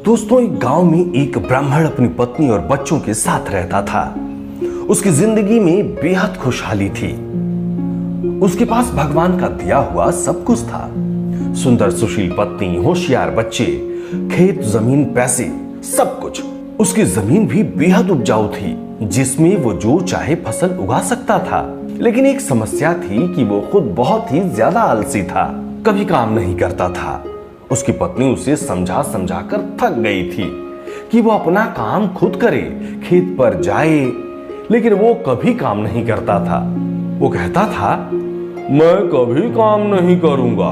दोस्तों, एक गांव में एक ब्राह्मण अपनी पत्नी और बच्चों के साथ रहता था। उसकी जिंदगी में बेहद खुशहाली थी। उसके पास भगवान का दिया हुआ सब कुछ था। सुंदर सुशील पत्नी, होशियार बच्चे, खेत, जमीन, पैसे, सब कुछ। उसकी जमीन भी बेहद उपजाऊ थी, जिसमें वो जो चाहे फसल उगा सकता था। लेकिन एक समस्या थी कि वो खुद बहुत ही ज्यादा आलसी था, कभी काम नहीं करता था। उसकी पत्नी उसे समझा समझा कर थक गई थी कि वो अपना काम खुद करे, खेत पर जाए, लेकिन वो कभी काम नहीं करता था। वो कहता था, मैं कभी काम नहीं करूंगा।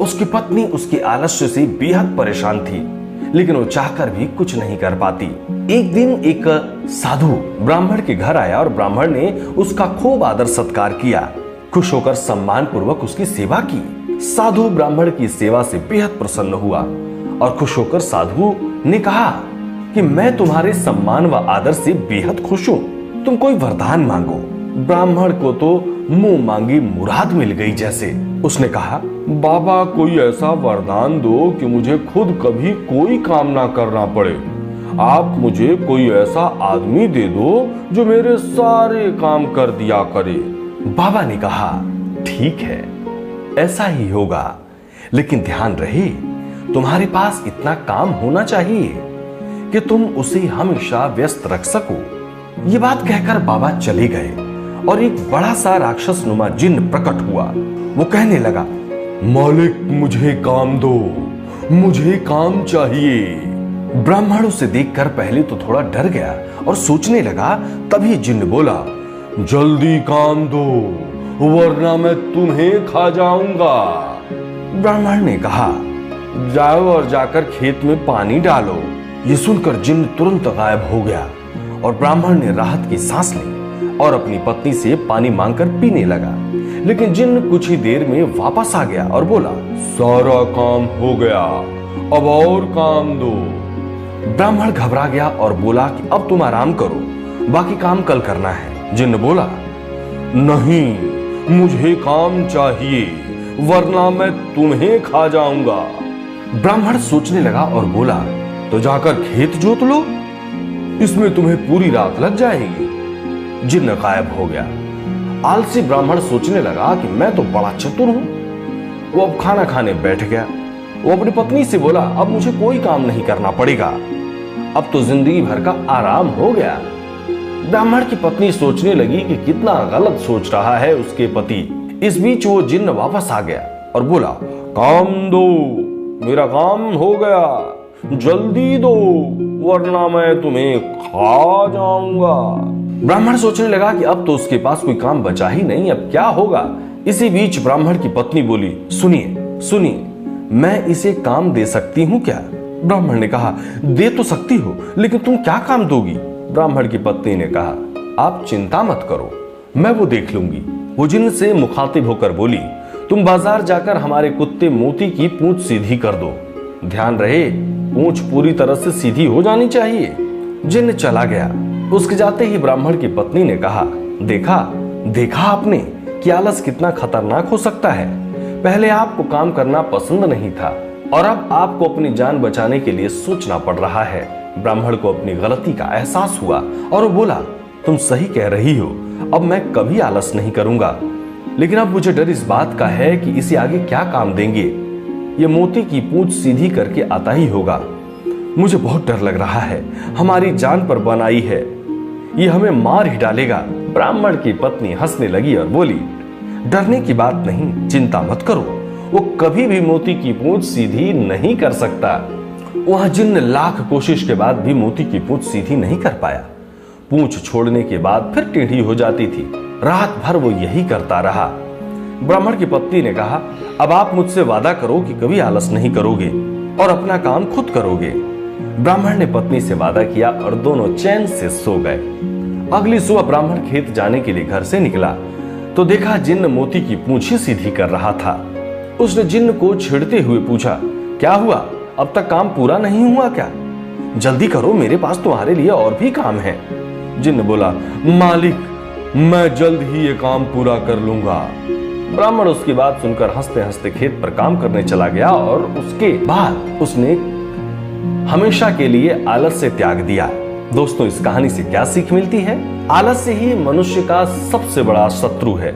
उसकी पत्नी उसके आलस्य से बेहद परेशान थी, लेकिन वो चाहकर भी कुछ नहीं कर पाती। एक दिन एक साधु ब्राह्मण के घर आया और ब्राह्मण ने उसका खूब आदर सत्कार किया। खुश होकर सम्मान पूर्वक उसकी सेवा की। साधु ब्राह्मण की सेवा से बेहद प्रसन्न हुआ और खुश होकर साधु ने कहा कि मैं तुम्हारे सम्मान व आदर से बेहद खुश हूं, तुम कोई वरदान मांगो। ब्राह्मण को तो मुंह मांगी मुराद मिल गई जैसे। उसने कहा, बाबा कोई ऐसा वरदान दो कि मुझे खुद कभी कोई काम ना करना पड़े। आप मुझे कोई ऐसा आदमी दे दो जो मेरे सारे काम कर दिया करे। बाबा ने कहा, ठीक है, ऐसा ही होगा, लेकिन ध्यान रहे तुम्हारे पास इतना काम होना चाहिए कि तुम उसे हमेशा व्यस्त रख सको। ये बात कहकर बाबा चले गए और एक बड़ा सा राक्षस नुमा जिन्न प्रकट हुआ। वो कहने लगा, मालिक मुझे काम दो, मुझे काम चाहिए। ब्राह्मण उसे देखकर पहले तो थोड़ा डर गया और सोचने लगा। तभी जिन्न बोला, जल्दी काम दो वरना मैं तुम्हें खा जाऊंगा। ब्राह्मण ने कहा, जाओ और जाकर खेत में पानी डालो। ये सुनकर जिन्न तुरंत गायब हो गया और ब्राह्मण ने राहत की सांस ली और अपनी पत्नी से पानी मांगकर पीने लगा। लेकिन जिन्न कुछ ही देर में वापस आ गया और बोला, सारा काम हो गया, अब और काम दो। ब्राह्मण घबरा गया और बोला कि अब तुम आराम करो, बाकी काम कल करना है। जिन्न बोला, नहीं, मुझे काम चाहिए वरना मैं तुम्हें खा जाऊंगा। ब्राह्मण सोचने लगा और बोला, तो जाकर खेत जोत लो, इसमें तुम्हें पूरी रात लग जाएगी। जिन्न गायब हो गया। आलसी ब्राह्मण सोचने लगा कि मैं तो बड़ा चतुर हूं। वो अब खाना खाने बैठ गया। वो अपनी पत्नी से बोला, अब मुझे कोई काम नहीं करना पड़ेगा, अब तो जिंदगी भर का आराम हो गया। ब्राह्मण की पत्नी सोचने लगी कि कितना गलत सोच रहा है उसके पति। इस बीच वो जिन्न वापस आ गया और बोला, काम दो, मेरा काम हो गया, जल्दी दो वरना मैं तुम्हें खा जाऊंगा। ब्राह्मण सोचने लगा कि अब तो उसके पास कोई काम बचा ही नहीं, अब क्या होगा। इसी बीच ब्राह्मण की पत्नी बोली, सुनिए सुनिए, मैं इसे काम दे सकती हूँ क्या? ब्राह्मण ने कहा, दे तो सकती हो, लेकिन तुम क्या काम दोगी? ब्राह्मण की पत्नी ने कहा, आप चिंता मत करो, मैं वो देख लूंगी। वो जिन्न से मुखातिब होकर बोली, तुम बाजार जाकर हमारे कुत्ते मोती की पूंछ सीधी कर दो। ध्यान रहे, पूंछ पूरी तरह से सीधी हो जानी चाहिए। जिन्न चला गया। उसके जाते ही ब्राह्मण की पत्नी ने कहा, देखा देखा आपने कि आलस कितना खतरनाक हो सकता है। पहले आपको काम करना पसंद नहीं था और अब आपको अपनी जान बचाने के लिए सोचना पड़ रहा है। ब्राह्मण को अपनी गलती का एहसास हुआ और वो बोला, तुम सही कह रही हो, अब मैं कभी आलस नहीं करूंगा। लेकिन अब मुझे डर इस बात का है कि इसे आगे क्या काम देंगे। ये मोती की पूंछ सीधी करके आता ही होगा। मुझे बहुत डर लग रहा है, हमारी जान पर बनाई है, ये हमें मार ही डालेगा। ब्राह्मण की पत्नी हंसने लगी और बोली, डरने की बात नहीं, चिंता मत करो, वो कभी भी मोती की पूंछ सीधी नहीं कर सकता। वहां जिन्न लाख कोशिश के बाद भी मोती की पूंछ सीधी नहीं कर पाया। पूंछ छोड़ने के बाद फिर टेढ़ी हो जाती थी। रात भर वो यही करता रहा। ब्राह्मण की पत्नी ने कहा, अब आप मुझसे वादा करो कि कभी आलस नहीं करोगे और अपना काम खुद करोगे। ब्राह्मण ने पत्नी से वादा किया और दोनों चैन से सो गए। अगली सुबह ब्राह्मण खेत जाने के लिए घर से निकला तो देखा जिन्न मोती की पूंछ ही सीधी कर रहा था। उसने जिन्न को छेड़ते हुए पूछा, क्या हुआ, अब तक काम पूरा नहीं हुआ क्या? जल्दी करो, मेरे पास तुम्हारे लिए और भी काम है। जिन्न बोला, मालिक मैं जल्द ही ये काम पूरा कर लूंगा। ब्राह्मण उसकी बात सुनकर हंसते हंसते खेत पर काम करने चला गया और उसके बाद उसने हमेशा के लिए आलस्य त्याग दिया। दोस्तों, इस कहानी से क्या सीख मिलती है? आलस्य ही मनुष्य का सबसे बड़ा शत्रु है।